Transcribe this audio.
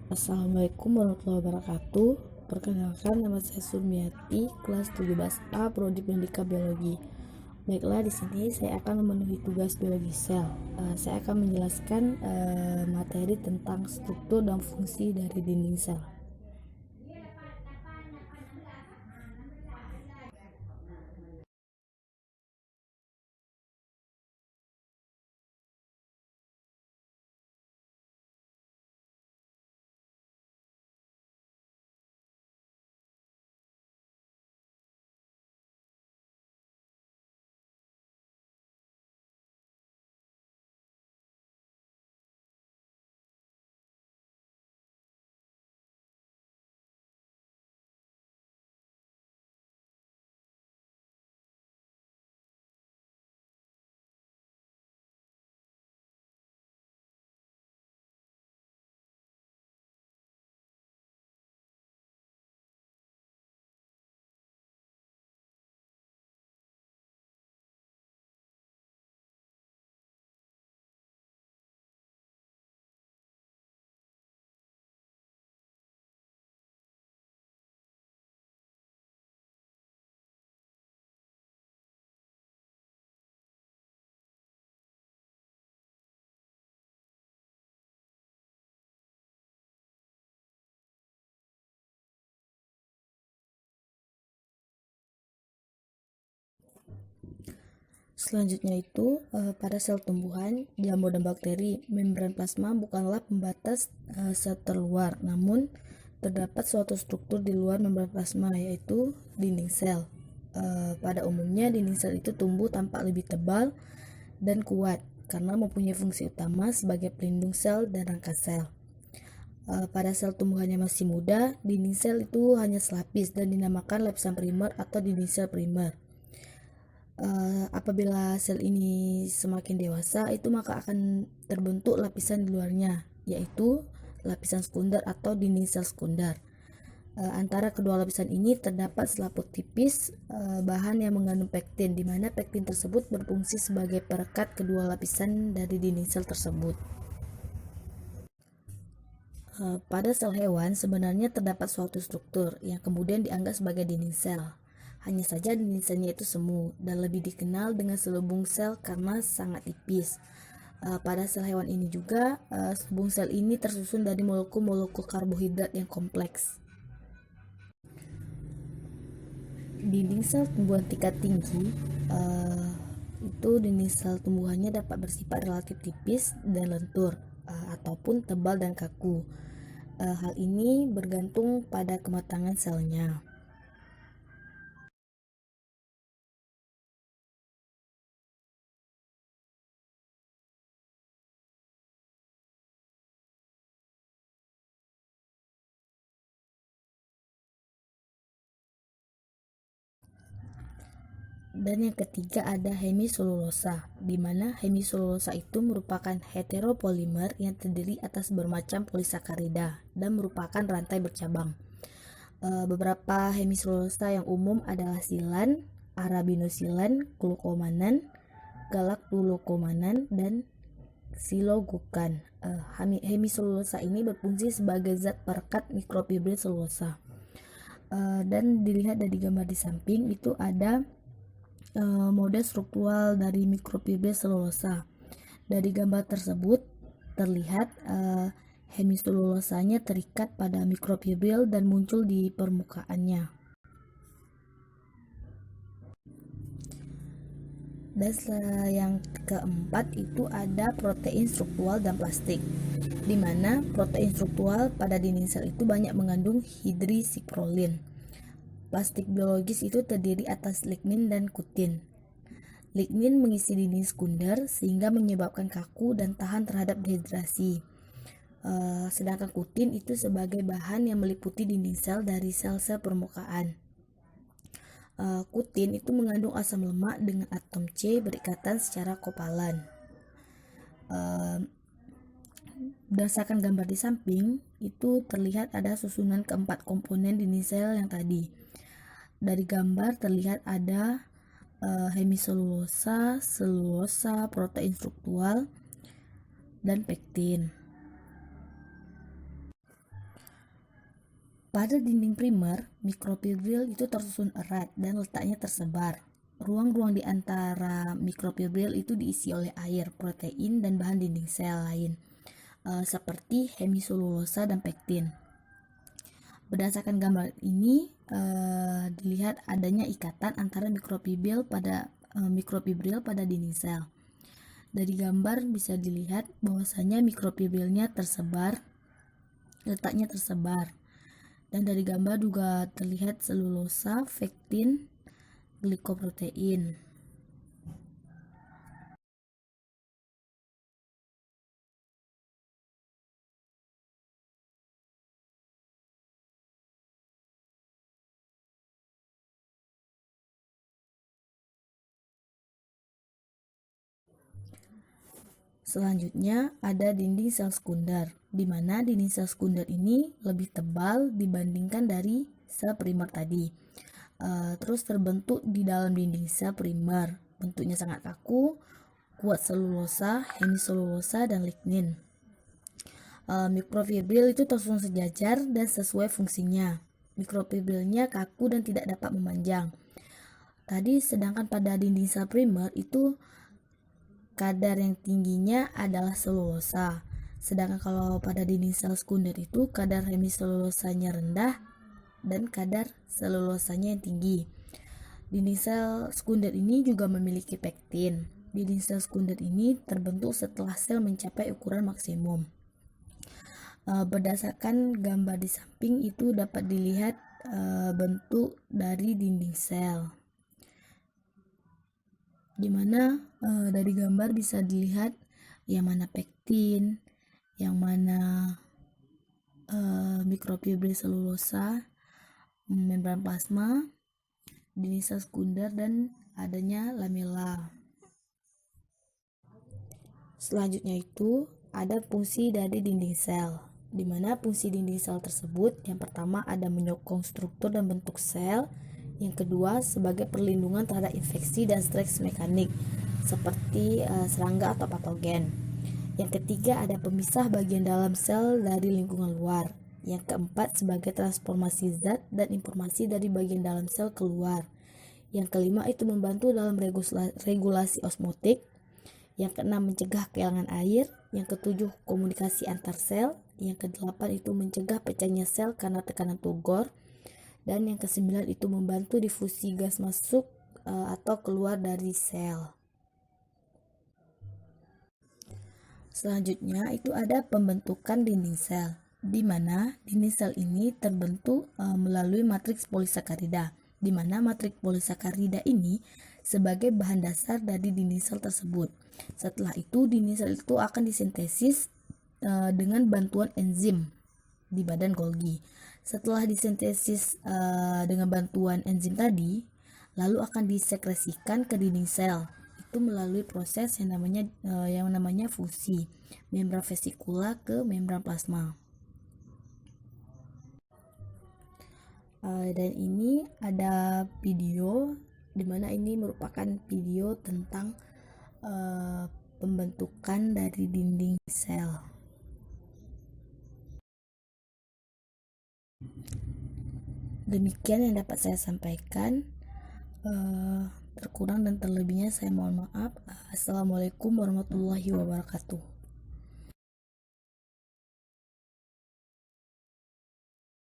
Assalamualaikum warahmatullahi wabarakatuh. Perkenalkan, nama saya Sumiati, kelas 17A, Prodi Pendidikan Biologi. Baiklah, di sini saya akan memenuhi tugas biologi sel. Saya akan menjelaskan materi tentang struktur dan fungsi dari dinding sel. Selanjutnya itu, pada sel tumbuhan, jamur dan bakteri, membran plasma bukanlah pembatas sel terluar, namun terdapat suatu struktur di luar membran plasma, yaitu dinding sel. Pada umumnya, dinding sel itu tumbuh tampak lebih tebal dan kuat karena mempunyai fungsi utama sebagai pelindung sel dan rangka sel. Pada sel tumbuhan yang masih muda, dinding sel itu hanya selapis dan dinamakan lapisan primer atau dinding sel primer. Apabila sel ini semakin dewasa, itu maka akan terbentuk lapisan di luarnya, yaitu lapisan sekunder atau dinding sel sekunder. Antara kedua lapisan ini terdapat selaput tipis bahan yang mengandung pektin, di mana pektin tersebut berfungsi sebagai perekat kedua lapisan dari dinding sel tersebut. Pada sel hewan sebenarnya terdapat suatu struktur yang kemudian dianggap sebagai dinding sel. Hanya saja dinding selnya itu semu dan lebih dikenal dengan selubung sel karena sangat tipis. Pada sel hewan ini juga, selubung sel ini tersusun dari molekul-molekul karbohidrat yang kompleks. Dinding sel tumbuhan tingkat tinggi itu dinding sel tumbuhannya dapat bersifat relatif tipis dan lentur ataupun tebal dan kaku. Hal ini bergantung pada kematangan selnya. Dan yang ketiga ada hemiselulosa, di mana hemiselulosa itu merupakan heteropolimer yang terdiri atas bermacam polisakarida dan merupakan rantai bercabang. Beberapa hemiselulosa yang umum adalah silan, arabinosilan, glukomanan, galactulokomanan, dan silogukan. Hemiselulosa ini berfungsi sebagai zat perekat mikrofibril selulosa. Dan dilihat dari gambar di samping itu ada mode struktural dari mikrofibril selulosa. Dari gambar tersebut terlihat hemiselulosanya terikat pada mikrofibril dan muncul di permukaannya. Dan yang keempat itu ada protein struktural dan plastik, di mana protein struktural pada dinding sel itu banyak mengandung hidrosiprolin. Plastik biologis itu terdiri atas lignin dan kutin. Lignin mengisi dinding sekunder sehingga menyebabkan kaku dan tahan terhadap dehidrasi. Sedangkan kutin itu sebagai bahan yang meliputi dinding sel dari sel-sel permukaan. Kutin itu mengandung asam lemak dengan atom C berikatan secara kovalan. Berdasarkan gambar di samping, itu terlihat ada susunan keempat komponen dinding sel yang tadi. Dari gambar terlihat ada hemiselulosa, selulosa, protein struktural, dan pektin. Pada dinding primer, mikrofibril itu tersusun erat dan letaknya tersebar. Ruang-ruang di antara mikrofibril itu diisi oleh air, protein, dan bahan dinding sel lain, seperti hemiselulosa dan pektin. Berdasarkan gambar ini, dilihat adanya ikatan antara mikrofibril pada dinding sel. Dari gambar bisa dilihat bahwasanya mikrofibrilnya tersebar, letaknya tersebar. Dan dari gambar juga terlihat selulosa, pektin, glikoprotein. Selanjutnya ada dinding sel sekunder, di mana dinding sel sekunder ini lebih tebal dibandingkan dari sel primer tadi. Terus terbentuk di dalam dinding sel primer, bentuknya sangat kaku, kuat selulosa, hemiselulosa, dan lignin. Mikrofibril itu tersusun sejajar dan sesuai fungsinya. Mikrofibrilnya kaku dan tidak dapat memanjang. Tadi sedangkan pada dinding sel primer itu kadar yang tingginya adalah selulosa. Sedangkan kalau pada dinding sel sekunder itu kadar hemiselulosanya rendah dan kadar selulosanya yang tinggi. Dinding sel sekunder ini juga memiliki pektin. Dinding sel sekunder ini terbentuk setelah sel mencapai ukuran maksimum. Berdasarkan gambar di samping itu dapat dilihat bentuk dari dinding sel, dimana dari gambar bisa dilihat yang mana pektin, yang mana mikrofibril selulosa, membran plasma, dinding sel sekunder, dan adanya lamela. Selanjutnya itu ada fungsi dari dinding sel, di mana fungsi dinding sel tersebut yang pertama ada menyokong struktur dan bentuk sel, yang kedua sebagai perlindungan terhadap infeksi dan stres mekanik seperti serangga atau patogen. Yang ketiga ada pemisah bagian dalam sel dari lingkungan luar. Yang keempat sebagai transformasi zat dan informasi dari bagian dalam sel keluar. Yang kelima itu membantu dalam regulasi osmotik. Yang keenam mencegah kehilangan air. Yang ketujuh komunikasi antar sel. Yang kedelapan itu mencegah pecahnya sel karena tekanan Tugor. Dan yang kesembilan itu membantu difusi gas masuk atau keluar dari sel. Selanjutnya itu ada pembentukan dinding sel, di mana dinding sel ini terbentuk melalui matriks polisakarida, di mana matriks polisakarida ini sebagai bahan dasar dari dinding sel tersebut. Setelah itu dinding sel itu akan disintesis dengan bantuan enzim di badan Golgi. Setelah disintesis dengan bantuan enzim tadi, lalu akan disekresikan ke dinding sel. Itu melalui proses yang namanya fusi membran vesikula ke membran plasma. Dan ini ada video dimana ini merupakan video tentang pembentukan dari dinding sel. Demikian yang dapat saya sampaikan. Terkurang dan terlebihnya saya mohon maaf. Assalamualaikum warahmatullahi wabarakatuh.